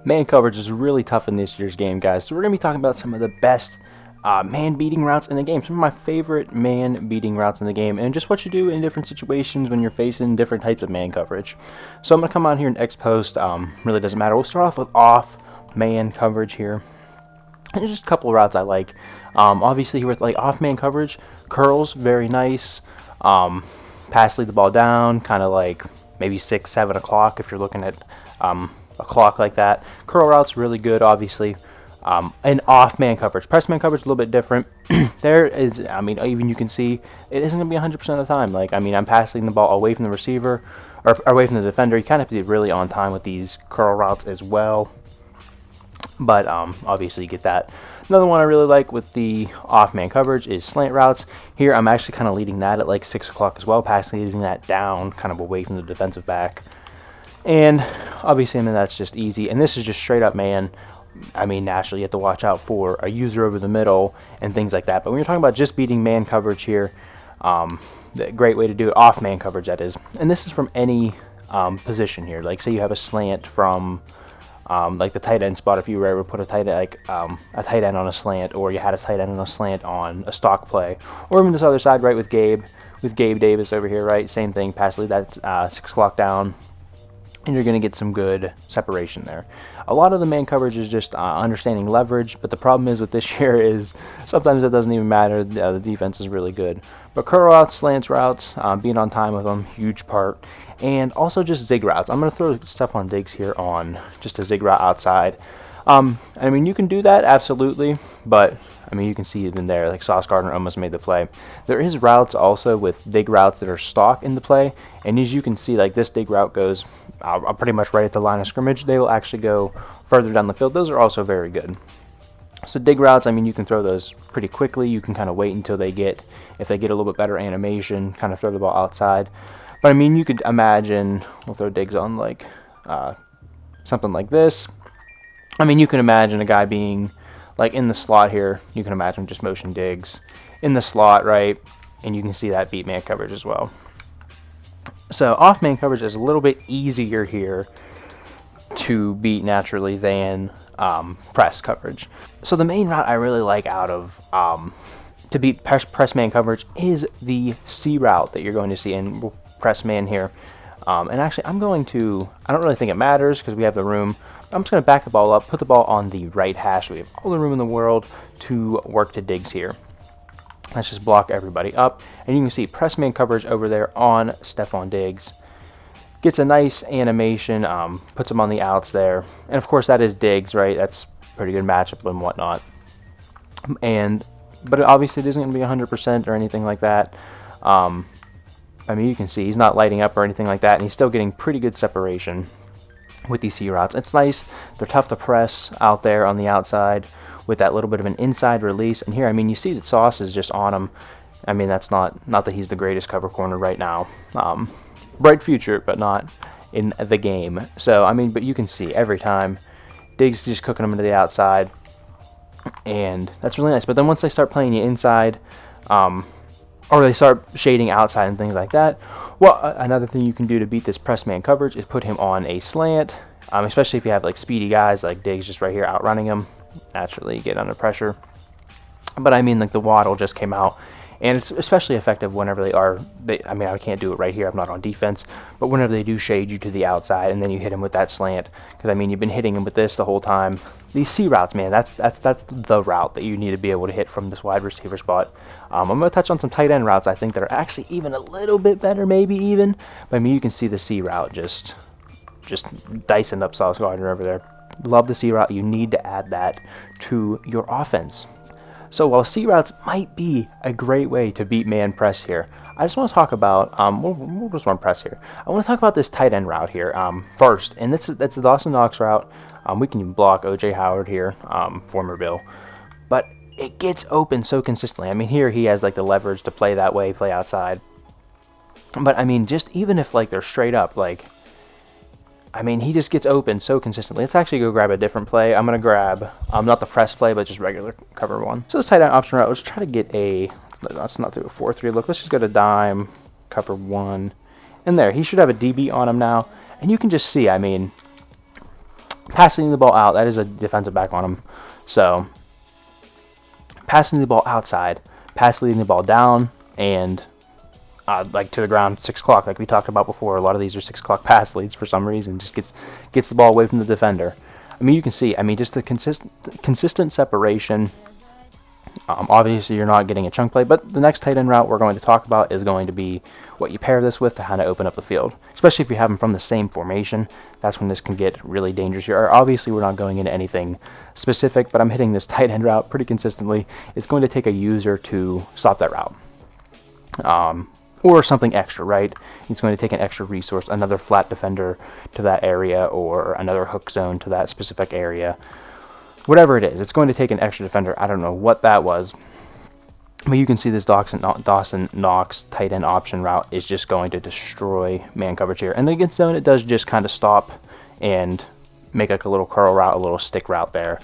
Man coverage is really tough in this year's game, guys. So we're going to be talking about some of the best man-beating routes in the game. Some of my favorite man-beating routes in the game, and just what you do in different situations when you're facing different types of man coverage. So I'm going to come on here and X-post. Really doesn't matter. We'll start off with off-man coverage here. And there's just a couple of routes I like. Obviously here with like off-man coverage, curls, very nice. Pass lead the ball down, kind of like maybe 6, 7 o'clock if you're looking at a clock like that. Curl routes really good, obviously. And off man coverage, press man coverage a little bit different. There is, I mean, even you can see it isn't going to be 100% of the time. Like, I mean, I'm passing the ball away from the receiver or away from the defender. You kind of have to be really on time with these curl routes as well. But obviously you get that. Another one I really like with the off-man coverage is slant routes. Here I'm actually kind of leading that at like 6 o'clock as well, passing leading that down kind of away from the defensive back. And obviously, I mean, that's just easy. And this is just straight up man. I mean, naturally, you have to watch out for a user over the middle and things like that. But when you're talking about just beating man coverage here, the great way to do it, off-man coverage, that is. And this is from any position here. Like, say you have a slant from like the tight end spot. If you were ever put a tight end, a tight end on a slant, or you had a tight end on a slant on a stock play, or even this other side, right, with Gabe Davis over here, right? Same thing, pass lead that 6 o'clock down. And you're going to get some good separation there. A lot of the man coverage is just understanding leverage, but the problem is with this year is sometimes it doesn't even matter. The defense is really good. But curl routes, slants routes, being on time with them, huge part. And also just zig routes. I'm going to throw Stephon Diggs here on just a zig route outside. I mean, you can do that, absolutely, but I mean, you can see even there, like Sauce Gardner almost made the play. There is routes also with dig routes that are stock in the play, and as you can see, like this dig route goes pretty much right at the line of scrimmage. They will actually go further down the field. Those are also very good. So dig routes, I mean, you can throw those pretty quickly. You can kind of wait until if they get a little bit better animation, kind of throw the ball outside. But I mean, you could imagine, we'll throw digs on like something like this. I mean, you can imagine a guy being like in the slot here. You can imagine just motion digs in the slot, right? And you can see that beat man coverage as well. So off man coverage is a little bit easier here to beat naturally than press coverage. So the main route I really like out of to beat press man coverage is the C route that you're going to see in press man here. And actually, I don't really think it matters because we have the room. I'm just going to back the ball up, put the ball on the right hash. We have all the room in the world to work to Diggs here. Let's just block everybody up. And you can see press man coverage over there on Stephon Diggs. Gets a nice animation, puts him on the outs there. And of course, that is Diggs, right? That's a pretty good matchup and whatnot. But obviously, it isn't going to be 100% or anything like that. I mean, you can see he's not lighting up or anything like that, and he's still getting pretty good separation with these C routes. It's nice. They're tough to press out there on the outside with that little bit of an inside release. And here, I mean, you see that Sauce is just on him. I mean, that's not that he's the greatest cover corner right now. Bright future, but not in the game. So, I mean, but you can see every time Diggs is just cooking them into the outside, and that's really nice. But then once they start playing you inside, or they start shading outside and things like that, well, another thing you can do to beat this press man coverage is put him on a slant, especially if you have like speedy guys like Diggs just right here outrunning him. Naturally, you get under pressure. But I mean, like the Waddle just came out, and it's especially effective whenever I mean, I can't do it right here. I'm not on defense, but whenever they do shade you to the outside, and then you hit him with that slant, because I mean, you've been hitting him with this the whole time. These C routes, man, that's the route that you need to be able to hit from this wide receiver spot. I'm going to touch on some tight end routes I think that are actually even a little bit better, maybe even. But I mean, you can see the C route just dicing up Sauce Gardner over there. Love the C route. You need to add that to your offense. So while C routes might be a great way to beat man press here, I just want to talk about, we'll just run press here. I want to talk about this tight end route here first, and that's the Dawson Knox route. We can even block O.J. Howard here, former Bill, but it gets open so consistently. I mean, here he has like the leverage to play that way, play outside. But I mean, just even if like they're straight up, like, I mean, he just gets open so consistently. Let's actually go grab a different play. I'm going to grab, not the press play, but just regular cover one. So this tight end option route, let's try to get let's not do a 4-3 look. Let's just go to dime, cover one. And there, he should have a DB on him now. And you can just see, I mean, Passing the ball out, that is a defensive back on him. So passing the ball outside, pass leading the ball down, and like to the ground, 6 o'clock, like we talked about before. A lot of these are 6 o'clock pass leads for some reason. Just gets the ball away from the defender. I mean, you can see, I mean, just the consistent separation. Obviously, you're not getting a chunk play, but the next tight end route we're going to talk about is going to be what you pair this with to kind of open up the field, especially if you have them from the same formation. That's when this can get really dangerous here. Obviously, we're not going into anything specific, but I'm hitting this tight end route pretty consistently. It's going to take a user to stop that route. Or something extra, right? It's going to take an extra resource, another flat defender to that area, or another hook zone to that specific area. Whatever it is, it's going to take an extra defender. I don't know what that was. But you can see this Dawson Knox tight end option route is just going to destroy man coverage here. And against zone, it does just kind of stop and make like a little curl route, a little stick route there.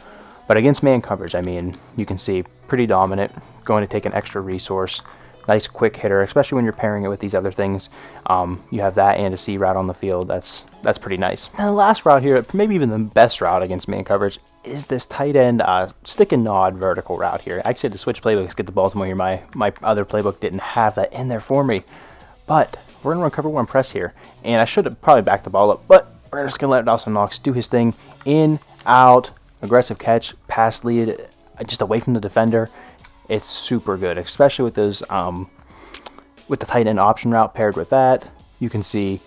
But against man coverage, I mean, you can see pretty dominant, going to take an extra resource. Nice quick hitter, especially when you're pairing it with these other things. You have that and a C route on the field. That's pretty nice. And the last route here, maybe even the best route against man coverage, is this tight end stick and nod vertical route here. I actually had to switch playbooks, get to Baltimore here. My other playbook didn't have that in there for me. But we're going to run cover one press here. And I should have probably backed the ball up, but we're just going to let Dawson Knox do his thing. In, out, aggressive catch, pass lead, just away from the defender. It's super good, especially with those with the tight end option route paired with that. You can see,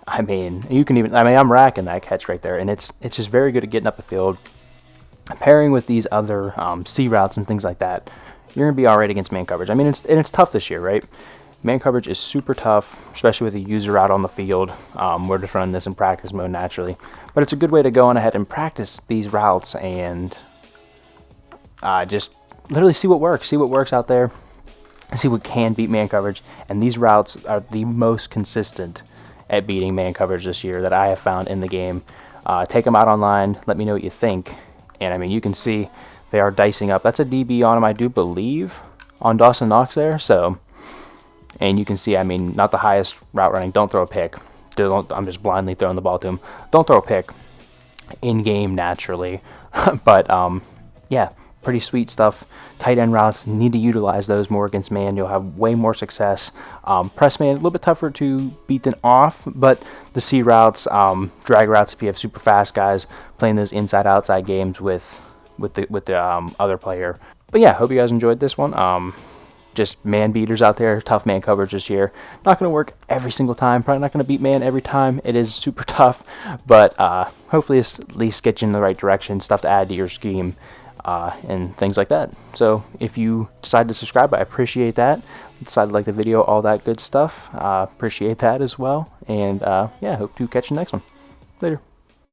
I mean, I'm racking that catch right there, and it's just very good at getting up the field. Pairing with these other C routes and things like that, you're gonna be all right against man coverage. I mean, it's tough this year, right? Man coverage is super tough, especially with a user out on the field. We're just running this in practice mode naturally, but it's a good way to go on ahead and practice these routes and just literally see what works out there, see what can beat man coverage. And these routes are the most consistent at beating man coverage this year that I have found in the game. Take them out online, let me know what you think. And I mean, you can see they are dicing up. That's a DB on him, I do believe, on Dawson Knox there. So, and you can see, I mean, not the highest route running. Don't throw a pick. I'm just blindly throwing the ball to him. Don't throw a pick in game naturally. But yeah, pretty sweet stuff. Tight end routes, need to utilize those more against man. You'll have way more success. Press man, a little bit tougher to beat than off, but the C routes, drag routes, if you have super fast guys playing those inside outside games with the other player. But yeah, hope you guys enjoyed this one. Just man beaters out there, tough man coverage this year. Not going to work every single time. Probably not going to beat man every time. It is super tough, but hopefully it's at least get you in the right direction. Stuff to add to your scheme. And things like that. So if you decide to subscribe, I appreciate that. Decide to like the video, all that good stuff. Appreciate that as well. And yeah, hope to catch you next one. Later.